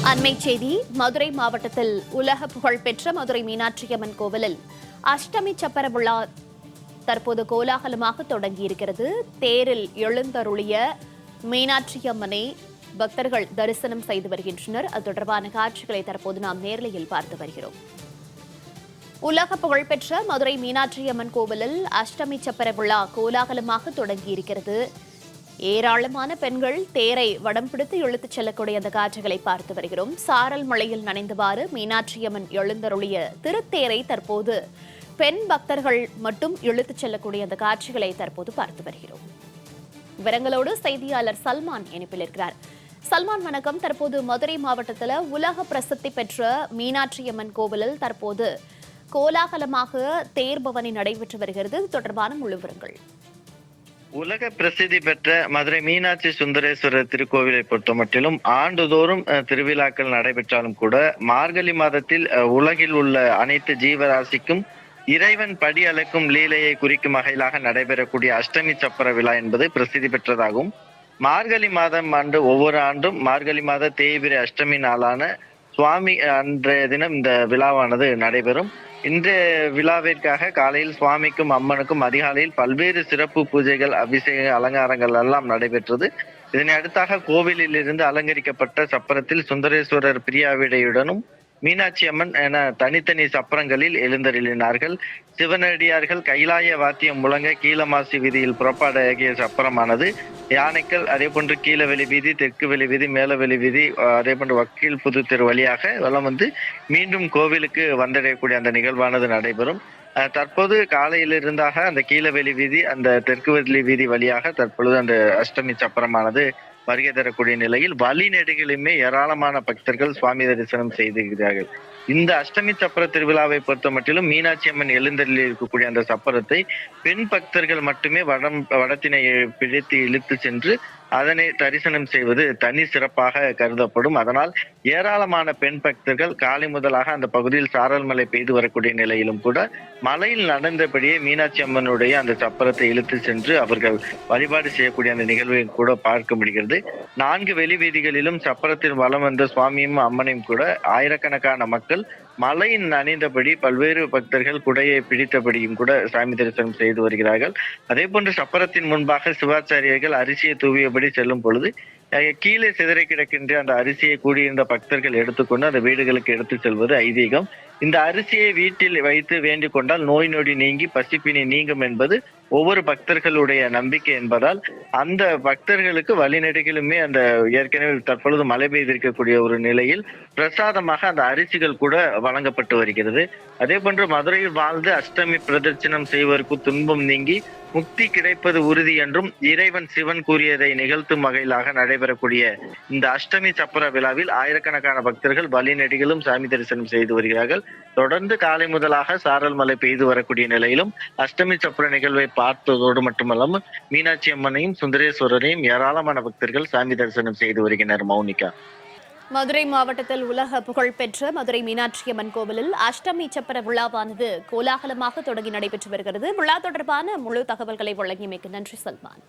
அண்மை செய்தி மதுரை மாவட்டத்தில் உலக புகழ்பெற்ற மதுரை மீனாட்சியம்மன் கோவிலில் அஷ்டமி சப்பர விழா தற்போது கோலாகலமாக தொடங்கியிருக்கிறது. தேரில் எழுந்தருளிய மீனாட்சியம்மனை பக்தர்கள் தரிசனம் செய்து வருகின்றனர். அது தொடர்பான காட்சிகளை தற்போது நாம் நேரலையில் பார்த்து வருகிறோம். உலக புகழ்பெற்ற மதுரை மீனாட்சியம்மன் கோவிலில் அஷ்டமி சப்பர விழா கோலாகலமாக தொடங்கியிருக்கிறது. ஏராளமான பெண்கள் தேரை வடம் பிடித்து இழுத்துச் செல்லக்கூடிய அந்த காட்சிகளை பார்த்து வருகிறோம். சாரல் மழையில் நனைந்தவாறு மீனாட்சியம்மன் எழுந்தருளிய திருத்தேரை தற்போது பெண் பக்தர்கள் மட்டும் இழுத்துச் செல்லக்கூடிய அந்த காட்சிகளை தற்போது பார்த்து வருகிறோம். விவரங்களோடு செய்தியாளர் சல்மான் இணைப்பில் இருக்கிறார். சல்மான் வணக்கம். தற்போது மதுரை மாவட்டத்தில் உலக பிரசித்தி பெற்ற மீனாட்சியம்மன் கோவிலில் தற்போது கோலாகலமாக தேர் பவனி நடைபெற்று வருகிறது. இது தொடர்பான முழு விவரங்கள். உலக பிரசித்தி பெற்ற மதுரை மீனாட்சி சுந்தரேஸ்வரர் திருக்கோவிலை பொறுத்த மட்டிலும் ஆண்டுதோறும் திருவிழாக்கள் நடைபெற்றாலும் கூட மார்கழி மாதத்தில் உலகில் உள்ள அனைத்து ஜீவராசிக்கும் இறைவன் படி அளக்கும் லீலையை குறிக்கும் வகையிலாக நடைபெறக்கூடிய அஷ்டமி சப்பர விழா என்பது பிரசித்தி பெற்றதாகும். மார்கழி மாதம் ஒவ்வொரு ஆண்டும் மார்கழி மாத தேய்பிரை அஷ்டமி நாளான சுவாமி அன்றைய தினம் இந்த விழாவானது நடைபெறும். இன்றைய விழாவிற்காக காலையில் சுவாமிக்கும் அம்மனுக்கும் அதிகாலையில் பல்வேறு சிறப்பு பூஜைகள், அபிஷேக அலங்காரங்கள் எல்லாம் நடைபெற்றது. இதனை அடுத்தாக கோவிலில் இருந்து அலங்கரிக்கப்பட்ட சப்பரத்தில் சுந்தரேஸ்வரர் பிரியாவிடையுடனும் மீனாட்சி அம்மன் என தனித்தனி சப்பரங்களில் எழுந்தருளினார்கள். சிவனடியார்கள் கைலாய வாத்தியம் முழங்க கீழமாசி வீதியில் புறப்பாடாகிய சப்பரமானது யானைக்கல், அதே போன்று கீழவெளி வீதி, தெற்கு வெளி வீதி, மேலவெளி வீதி, அதே போன்று வக்கீல் புது தெரு வழியாக வலம் வந்து மீண்டும் கோவிலுக்கு வந்தடையக்கூடிய அந்த நிகழ்வானது நடைபெறும். தற்போது காலையில் இருந்தாக அந்த கீழவெளி வீதி, அந்த தெற்கு வெளி வீதி வழியாக தற்பொழுது அந்த அஷ்டமி சப்பரமானது வருகை தரக்கூடிய நிலையில் வழி நெடுகிலுமே ஏராளமான பக்தர்கள் சுவாமி தரிசனம் செய்திருக்கிறார்கள். இந்த அஷ்டமி சப்பர திருவிழாவை பொறுத்த மட்டிலும் மீனாட்சி அம்மன் எழுந்தருளில் இருக்கக்கூடிய அந்த சப்பரத்தை பெண் பக்தர்கள் மட்டுமே வடத்தினை பிடித்து இழுத்து சென்று அதனை தரிசனம் செய்வது தனி சிறப்பாக கருதப்படும். அதனால் ஏராளமான பெண் பக்தர்கள் காலை முதலாக அந்த பகுதியில் சாரல் மழை பெய்து வரக்கூடிய நிலையிலும் கூட மலையில் நடந்தபடியே மீனாட்சி அம்மனுடைய அந்த சப்பரத்தை இழுத்து சென்று அவர்கள் வழிபாடு செய்யக்கூடிய அந்த நிகழ்வை கூட பார்க்க முடிகிறது. 4 வெளி வீதிகளிலும் சப்பரத்தில் வலம் வந்த சுவாமியும் அம்மனையும் கூட ஆயிரக்கணக்கான மக்கள் மலையின் நனைந்தபடி பல்வேறு பக்தர்கள் குடையை பிடித்தபடியும் கூட சாமி தரிசனம் செய்து வருகிறார்கள். அதே போன்று சப்பரத்தின் முன்பாக சிவாச்சாரியர்கள் அரிசியை தூவியபடி செல்லும் பொழுது கீழே சிதறி கிடக்கின்ற அந்த அரிசியை கூடியிருந்த பக்தர்கள் எடுத்துக்கொண்டு அந்த வீடுகளுக்கு எடுத்து செல்வது ஐதீகம். இந்த அரிசியை வீட்டில் வைத்து வேண்டிக் கொண்டால் நோய் நொடி நீங்கி பசிப்பினி நீங்கும் என்பது ஒவ்வொரு பக்தர்களுடைய நம்பிக்கை என்பதால் அந்த பக்தர்களுக்கு வழிநெடுகிலுமே அந்த ஏற்கனவே தற்பொழுது மழை பெய்திருக்கக்கூடிய ஒரு நிலையில் பிரசாதமாக அந்த அரிசிகள் கூட வழங்கப்பட்டு வருகிறது. அதே போன்று மதுரையில் வாழ்ந்து அஷ்டமி பிரதட்சணம் செய்வதற்கு துன்பம் நீங்கி முக்தி கிடைப்பது உறுதி என்றும் இறைவன் சிவன் கூறியதை நிகழ்த்தும் வகையிலாக நடைபெறக்கூடிய இந்த அஷ்டமி சப்பர விழாவில் ஆயிரக்கணக்கான பக்தர்கள் வழிநெடுகிலும் சாமி தரிசனம் செய்து வருகிறார்கள். தொடர்ந்து காலை முதலாக சாரல் மழை பெய்து வரக்கூடிய நிலையிலும் அஷ்டமி சப்பர நிகழ்வை பார்த்ததோடு மட்டுமல்லாமல் மீனாட்சி அம்மனையும் சுந்தரேஸ்வரரையும் ஏராளமான பக்தர்கள் சாமி தரிசனம் செய்து வருகின்றனர். மௌனிகா. மதுரை மாவட்டத்தில் உலக புகழ்பெற்ற மதுரை மீனாட்சியம்மன் கோவிலில் அஷ்டமி சப்பர விழாவானது கோலாகலமாக தொடங்கி நடைபெற்று வருகிறது. விழா தொடர்பான முழு தகவல்களை வழங்கியமைக்கு நன்றி சல்மான்.